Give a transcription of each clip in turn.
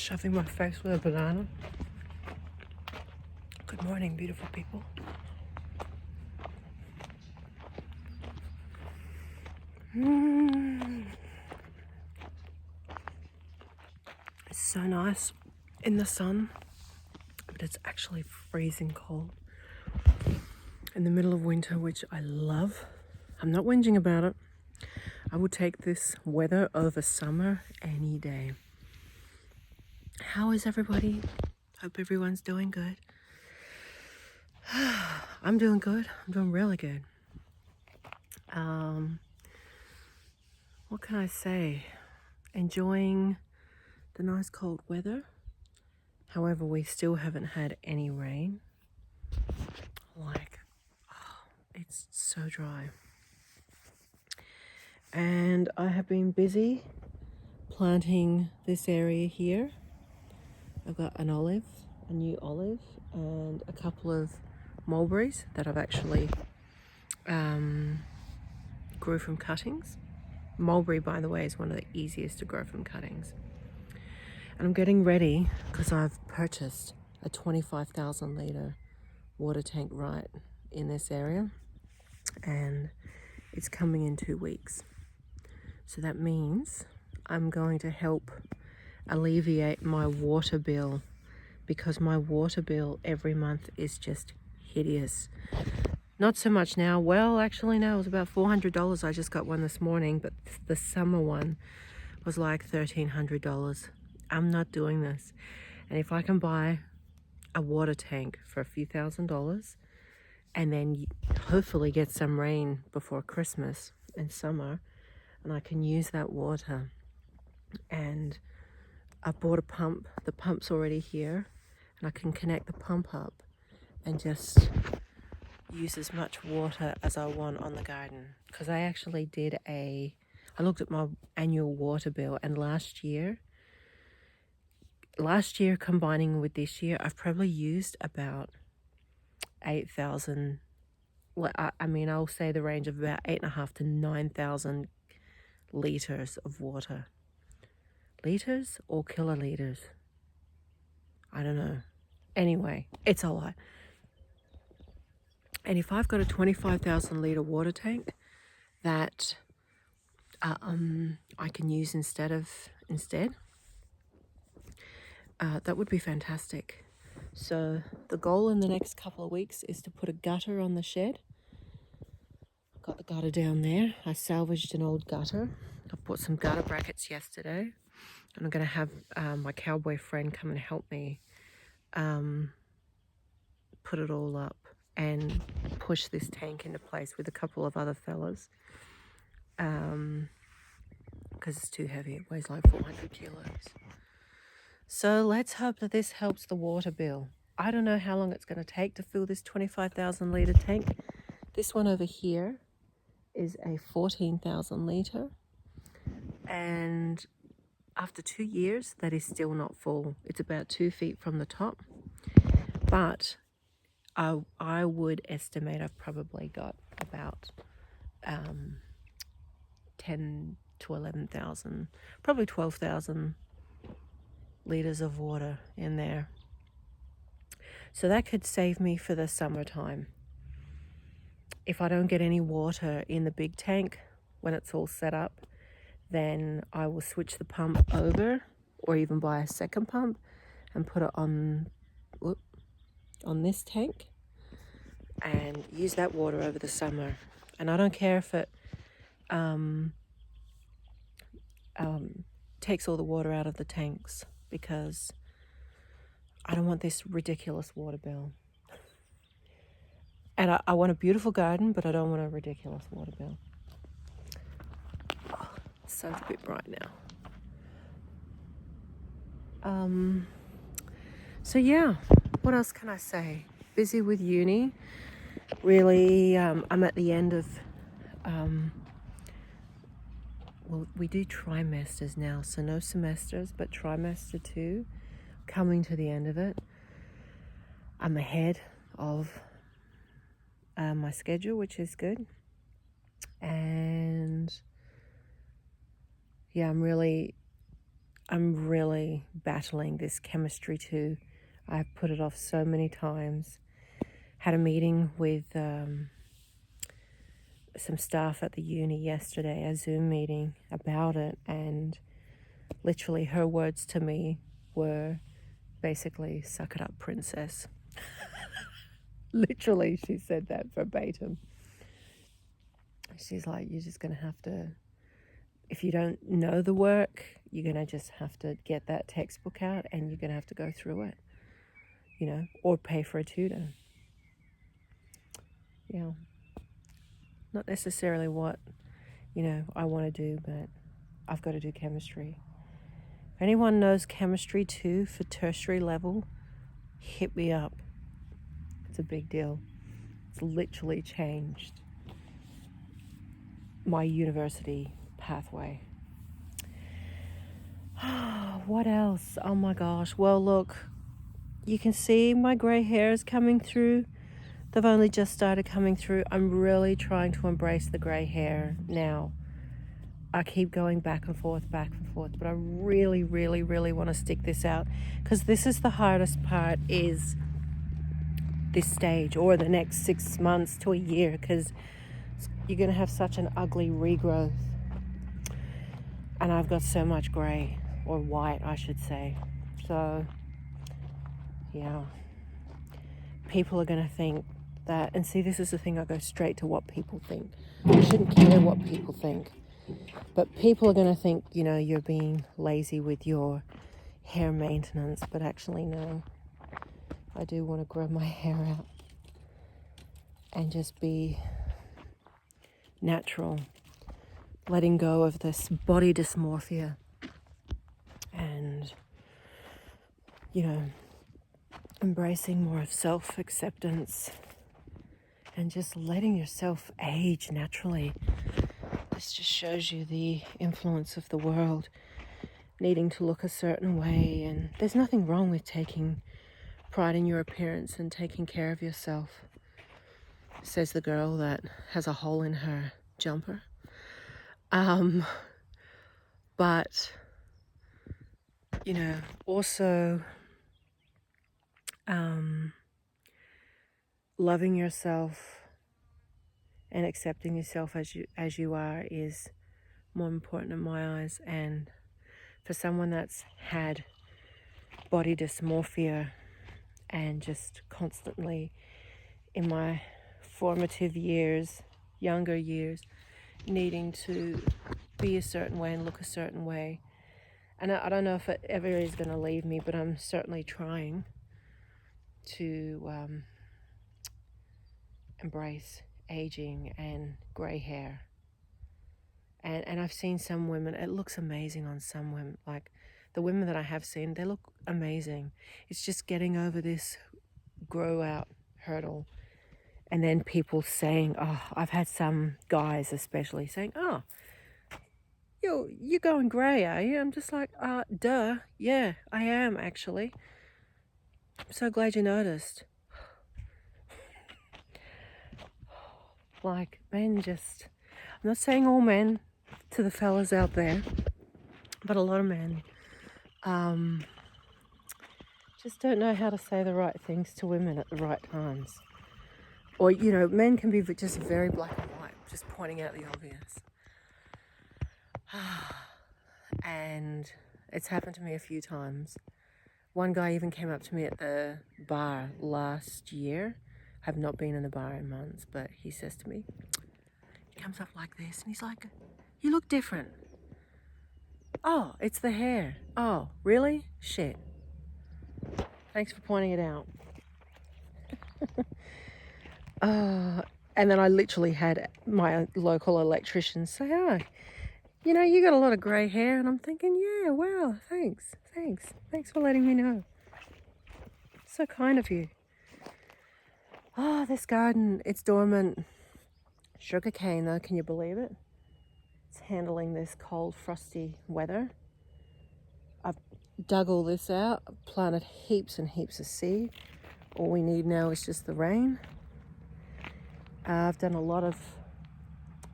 Shoving my face with a banana. Good morning, beautiful people. It's so nice in the sun, but it's actually freezing cold in the middle of winter, which I love. I'm not whinging about it. I would take this weather over summer any day. How is everybody? Hope everyone's doing good. I'm doing good. I'm doing really good. What can I say? Enjoying the nice cold weather. However, we still haven't had any rain. It's so dry. And I have been busy planting this area here. I've got a new olive, and a couple of mulberries that I've actually grew from cuttings. Mulberry, by the way, is one of the easiest to grow from cuttings. And I'm getting ready because I've purchased a 25,000 litre water tank right in this area, and it's coming in 2 weeks. So that means I'm going to help alleviate my water bill, because my water bill every month is just hideous. Not so much now. Well, actually, no, it was about $400. I just got one this morning, but the summer one was like $1,300. I'm not doing this. And if I can buy a water tank for a few $1,000s and then hopefully get some rain before Christmas and summer, and I can use that water, and I bought a pump. The pump's already here, and I can connect the pump up and just use as much water as I want on the garden. Because I actually I looked at my annual water bill, and last year combining with this year, I've probably used about 8,000. I'll say the range of about 8,500 to 9,000 litres of water. Litres or kiloliters? I don't know. Anyway, it's a lot. And if I've got a 25,000 litre water tank that I can use instead, that would be fantastic. So the goal in the next couple of weeks is to put a gutter on the shed. I've got the gutter down there. I salvaged an old gutter. I bought some gutter brackets yesterday, and I'm going to have my cowboy friend come and help me put it all up and push this tank into place with a couple of other fellas, because it's too heavy. It weighs like 400 kilos. So let's hope that this helps the water bill. I don't know how long it's going to take to fill this 25,000 litre tank. This one over here is a 14,000 litre, and after 2 years, that is still not full. It's about 2 feet from the top, but I would estimate I've probably got about 10 to 11,000, probably 12,000 litres of water in there. So that could save me for the summertime. If I don't get any water in the big tank when it's all set up, then I will switch the pump over, or even buy a second pump and put it on this tank and use that water over the summer. And I don't care if it takes all the water out of the tanks, because I don't want this ridiculous water bill. And I want a beautiful garden, but I don't want a ridiculous water bill. Oh, the sun's a bit bright now. So yeah, what else can I say? Busy with uni. Really, I'm at the end of, we do trimesters now, so no semesters, but trimester 2, coming to the end of it. I'm ahead of my schedule, which is good. And yeah, I'm really battling this chemistry too. I've put it off so many times. Had a meeting with some staff at the uni yesterday, a Zoom meeting about it, and literally her words to me were basically, "Suck it up, princess." Literally, she said that verbatim. She's like, "You're just going to have to, if you don't know the work, you're going to just have to get that textbook out and you're going to have to go through it, you know, or pay for a tutor." Yeah. Not necessarily what, you know, I want to do, but I've got to do chemistry. If anyone knows chemistry too for tertiary level, hit me up. It's a big deal. It's literally changed my university pathway. What else? Oh my gosh. Well, look, you can see my grey hairs coming through. They've only just started coming through. I'm really trying to embrace the grey hair now. I keep going back and forth, but I really, really, really want to stick this out, because this is the hardest part, is this stage or the next 6 months to a year, because you're going to have such an ugly regrowth. And I've got so much grey, or white, I should say. So, yeah. People are going to think that, and see, this is the thing, I go straight to what people think. I shouldn't care what people think. But people are going to think, you know, you're being lazy with your hair maintenance. But actually, no. I do want to grow my hair out and just be natural. Letting go of this body dysmorphia. And, you know, embracing more of self-acceptance. And just letting yourself age naturally. This just shows you the influence of the world needing to look a certain way, and there's nothing wrong with taking pride in your appearance and taking care of yourself, says the girl that has a hole in her jumper. But you know, also loving yourself and accepting yourself as you are is more important in my eyes. And for someone that's had body dysmorphia and just constantly in my formative years, younger years, needing to be a certain way and look a certain way, and I don't know if it ever is going to leave me, but I'm certainly trying to embrace aging and grey hair. And I've seen some women, it looks amazing on some women. Like the women that I have seen, they look amazing. It's just getting over this grow out hurdle. And then people saying, oh, I've had some guys especially saying, oh, you're going grey, are you? I'm just like, duh, yeah, I am actually. I'm so glad you noticed. Like, men just, I'm not saying all men, to the fellas out there, but a lot of men just don't know how to say the right things to women at the right times. Or, you know, men can be just very black and white, just pointing out the obvious. And it's happened to me a few times. One guy even came up to me at the bar last year. I have not been in the bar in months, but he says to me, he comes up like this and he's like, you look different. Oh, it's the hair. Oh, really? Shit. Thanks for pointing it out. And then I literally had my local electrician say, oh, you know, you got a lot of grey hair. And I'm thinking, yeah, wow, thanks for letting me know. So kind of you. Oh, this garden, it's dormant. Sugarcane though, can you believe it? It's handling this cold, frosty weather. I've dug all this out, I've planted heaps and heaps of seed. All we need now is just the rain. I've done a lot of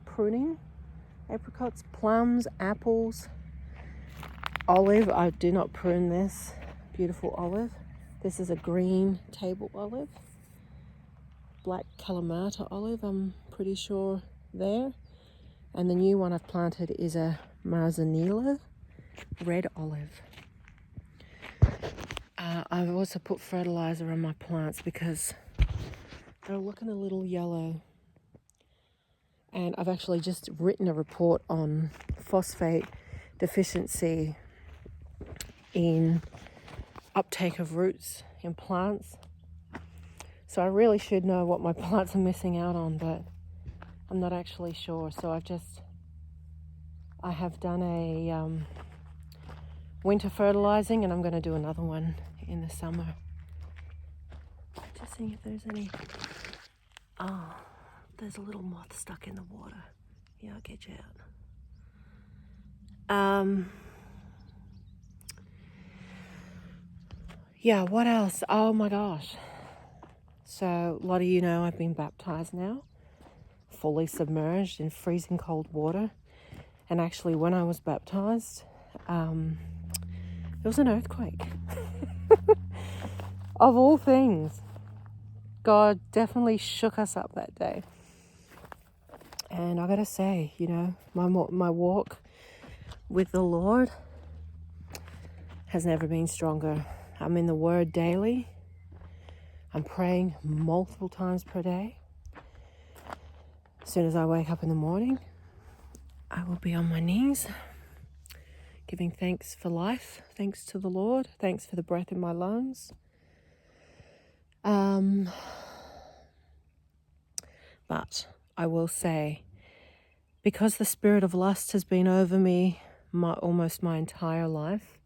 pruning, apricots, plums, apples, olive. I do not prune this beautiful olive. This is a green table olive. Black Kalamata olive, I'm pretty sure there. And the new one I've planted is a Marzanilla red olive. I've also put fertilizer on my plants because they're looking a little yellow. And I've actually just written a report on phosphate deficiency in uptake of roots in plants. So I really should know what my plants are missing out on, but I'm not actually sure. So I have done a winter fertilizing, and I'm going to do another one in the summer. Just seeing if there's any. Oh, there's a little moth stuck in the water. Yeah, I'll get you out. Yeah, what else? Oh my gosh. So a lot of you know I've been baptized now, fully submerged in freezing cold water. And actually, when I was baptized, there was an earthquake. Of all things, God definitely shook us up that day. And I gotta say, you know, my walk with the Lord has never been stronger. I'm in the Word daily. I'm praying multiple times per day. As soon as I wake up in the morning, I will be on my knees, giving thanks for life, thanks to the Lord, thanks for the breath in my lungs. But I will say, because the spirit of lust has been over me almost my entire life,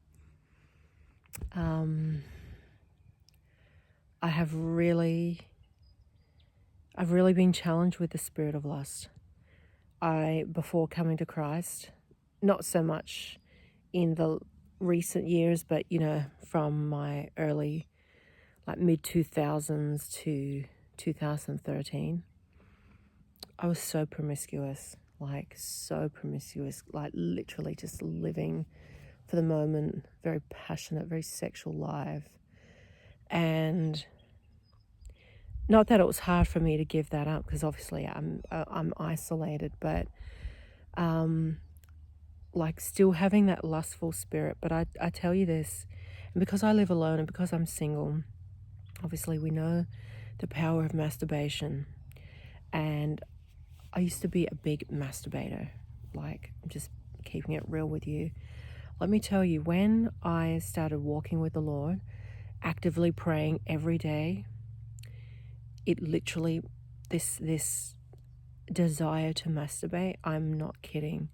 I've really been challenged with the spirit of lust. Before coming to Christ, not so much in the recent years, but, you know, from my early, like mid-2000s to 2013, I was so promiscuous, like literally just living for the moment, very passionate, very sexual life. And not that it was hard for me to give that up, because obviously I'm isolated, but like still having that lustful spirit. But I tell you this, and because I live alone and because I'm single, obviously we know the power of masturbation. And I used to be a big masturbator, like just keeping it real with you. Let me tell you, when I started walking with the Lord, actively praying every day, it literally, this desire to masturbate, I'm not kidding,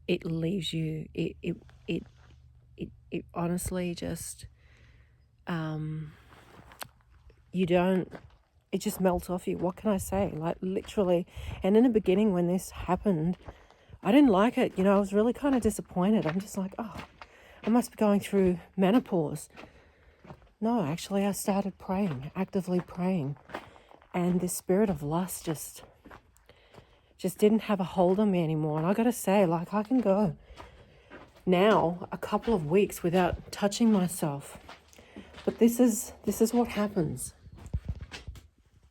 it leaves you, it honestly just, you don't, it just melts off you. What can I say? Like literally. And in the beginning when this happened, I didn't like it. You know, I was really kind of disappointed. I'm just like, oh, I must be going through menopause. No, actually I started praying, actively praying. And this spirit of lust just didn't have a hold on me anymore. And I got to say, like, I can go now a couple of weeks without touching myself. But this is what happens.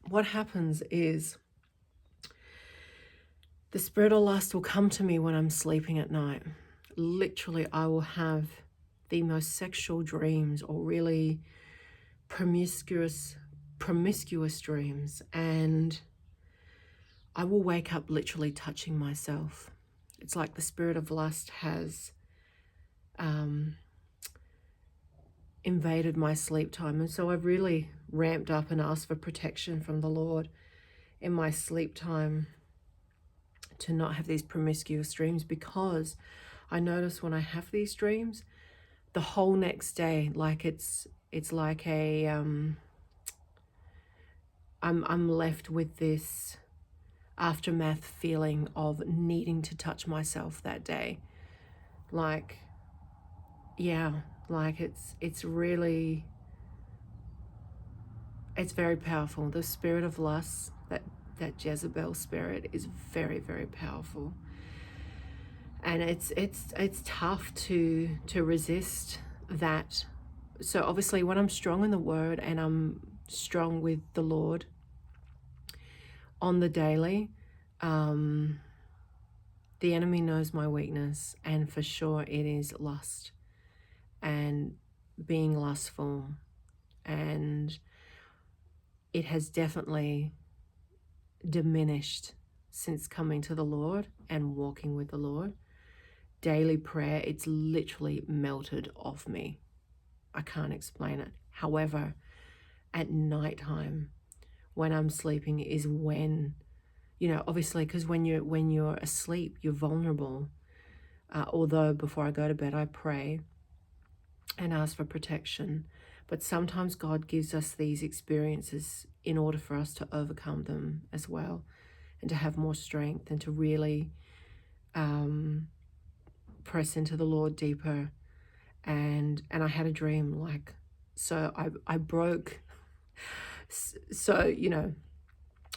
What happens is the spirit of lust will come to me when I'm sleeping at night. Literally, I will have the most sexual dreams, or really promiscuous dreams, and I will wake up literally touching myself. It's like the spirit of lust has invaded my sleep time. And so I've really ramped up and asked for protection from the Lord in my sleep time to not have these promiscuous dreams, because I notice when I have these dreams, the whole next day, like it's like a I'm left with this aftermath feeling of needing to touch myself that day. Like, yeah, like it's really, it's very powerful. The spirit of lust, that Jezebel spirit, is very, very powerful. And it's tough to resist that. So obviously when I'm strong in the word and I'm strong with the Lord on the daily, the enemy knows my weakness, and for sure it is lust and being lustful. And it has definitely diminished since coming to the Lord and walking with the Lord. Daily prayer, it's literally melted off me. I can't explain it. However, at nighttime, when I'm sleeping, is when, obviously, because when you're asleep, you're vulnerable. Although before I go to bed, I pray and ask for protection. But sometimes God gives us these experiences in order for us to overcome them as well, and to have more strength, and to really press into the Lord deeper. And I had a dream, so I broke. So,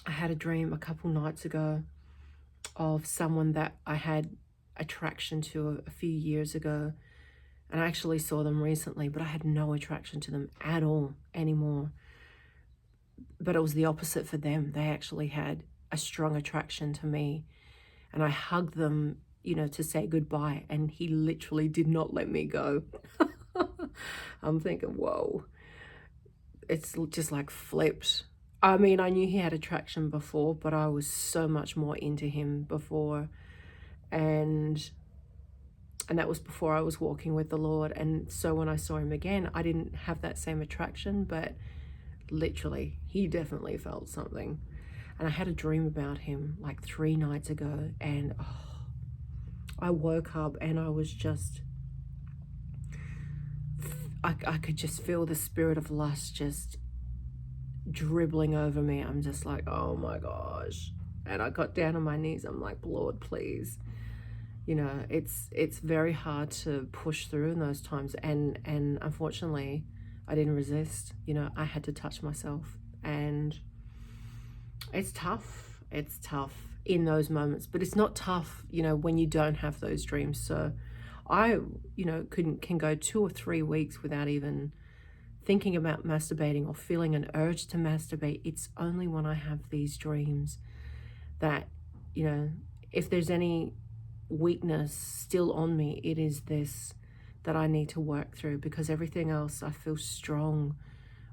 I had a dream a couple nights ago of someone that I had attraction to a few years ago. And I actually saw them recently, but I had no attraction to them at all anymore. But it was the opposite for them. They actually had a strong attraction to me. And I hugged them, to say goodbye. And he literally did not let me go. I'm thinking, whoa, it's just like flipped. I mean, I knew he had attraction before, but I was so much more into him before. And that was before I was walking with the Lord. And so when I saw him again, I didn't have that same attraction, but literally, he definitely felt something. And I had a dream about him like 3 nights ago, and I woke up and I was just, I could just feel the spirit of lust just dribbling over me. I'm just like, oh my gosh. And I got down on my knees. I'm like, Lord, please. It's very hard to push through in those times. And unfortunately, I didn't resist. I had to touch myself. And it's tough. It's tough in those moments. But it's not tough, when you don't have those dreams. So I, can go 2 or 3 weeks without even thinking about masturbating or feeling an urge to masturbate. It's only when I have these dreams that, if there's any weakness still on me, it is this that I need to work through, because everything else I feel strong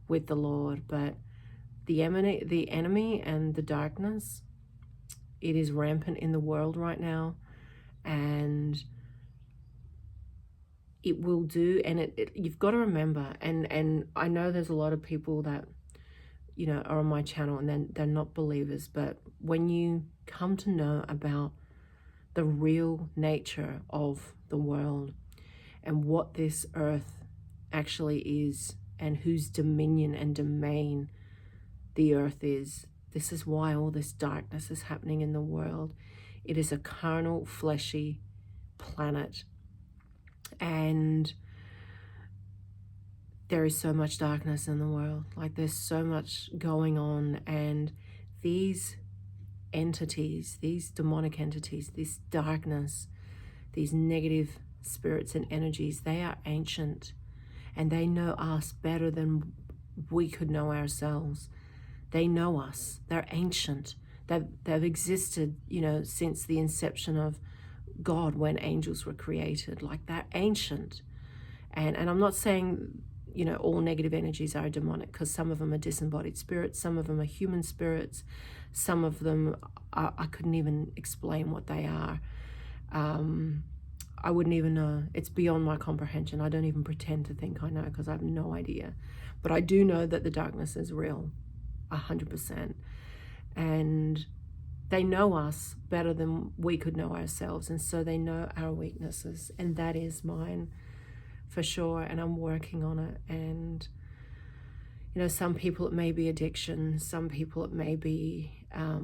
with the Lord. But the enemy and the darkness, it is rampant in the world right now, and it will do. And you've got to remember, and I know there's a lot of people that are on my channel and they're not believers, but when you come to know about the real nature of the world and what this earth actually is, and whose dominion and domain the earth is, this is why all this darkness is happening in the world. It is a carnal, fleshy planet, and there is so much darkness in the world. Like, there's so much going on, and these entities, these demonic entities, this darkness, these negative spirits and energies, they are ancient, and they know us better than we could know ourselves. They know us. They're ancient. They've existed, since the inception of God, when angels were created. Like, they're ancient. And I'm not saying, all negative energies are demonic, because some of them are disembodied spirits, some of them are human spirits, some of them I couldn't even explain what they are. I wouldn't even know. It's beyond my comprehension. I don't even pretend to think I know, because I have no idea. But I do know that the darkness is real, 100%. And they know us better than we could know ourselves. And so they know our weaknesses. And that is mine, for sure. And I'm working on it. And, some people it may be addiction. Some people it may be, I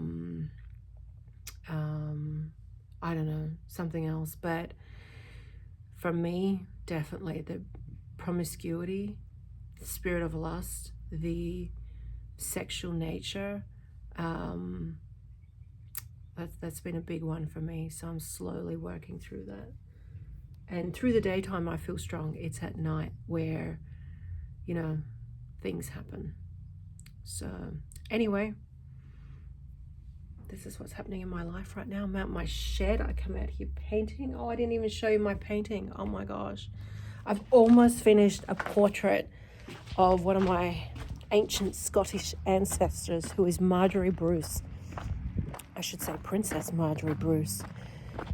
don't know, something else. But for me, definitely the promiscuity, the spirit of lust, the sexual nature, That's been a big one for me. So I'm slowly working through that. And through the daytime, I feel strong. It's at night where, you know, things happen. So anyway, this is what's happening in my life right now. I'm at my shed. I come out here painting. Oh, I didn't even show you my painting. Oh my gosh. I've almost finished a portrait of one of my ancient Scottish ancestors, who is Marjorie Bruce. I should say Princess Marjorie Bruce.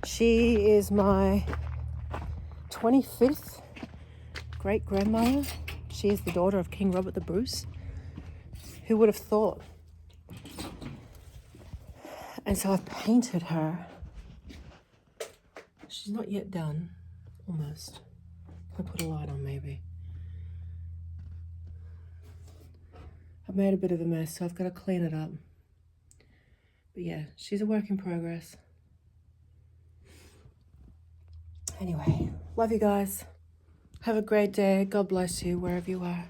She is my 25th great-grandmother. She is the daughter of King Robert the Bruce. Who would have thought? And so I've painted her. She's not yet done. Almost. I'll put a light on maybe. I've made a bit of a mess, so I've got to clean it up. But yeah, she's a work in progress. Anyway, love you guys. Have a great day. God bless you wherever you are.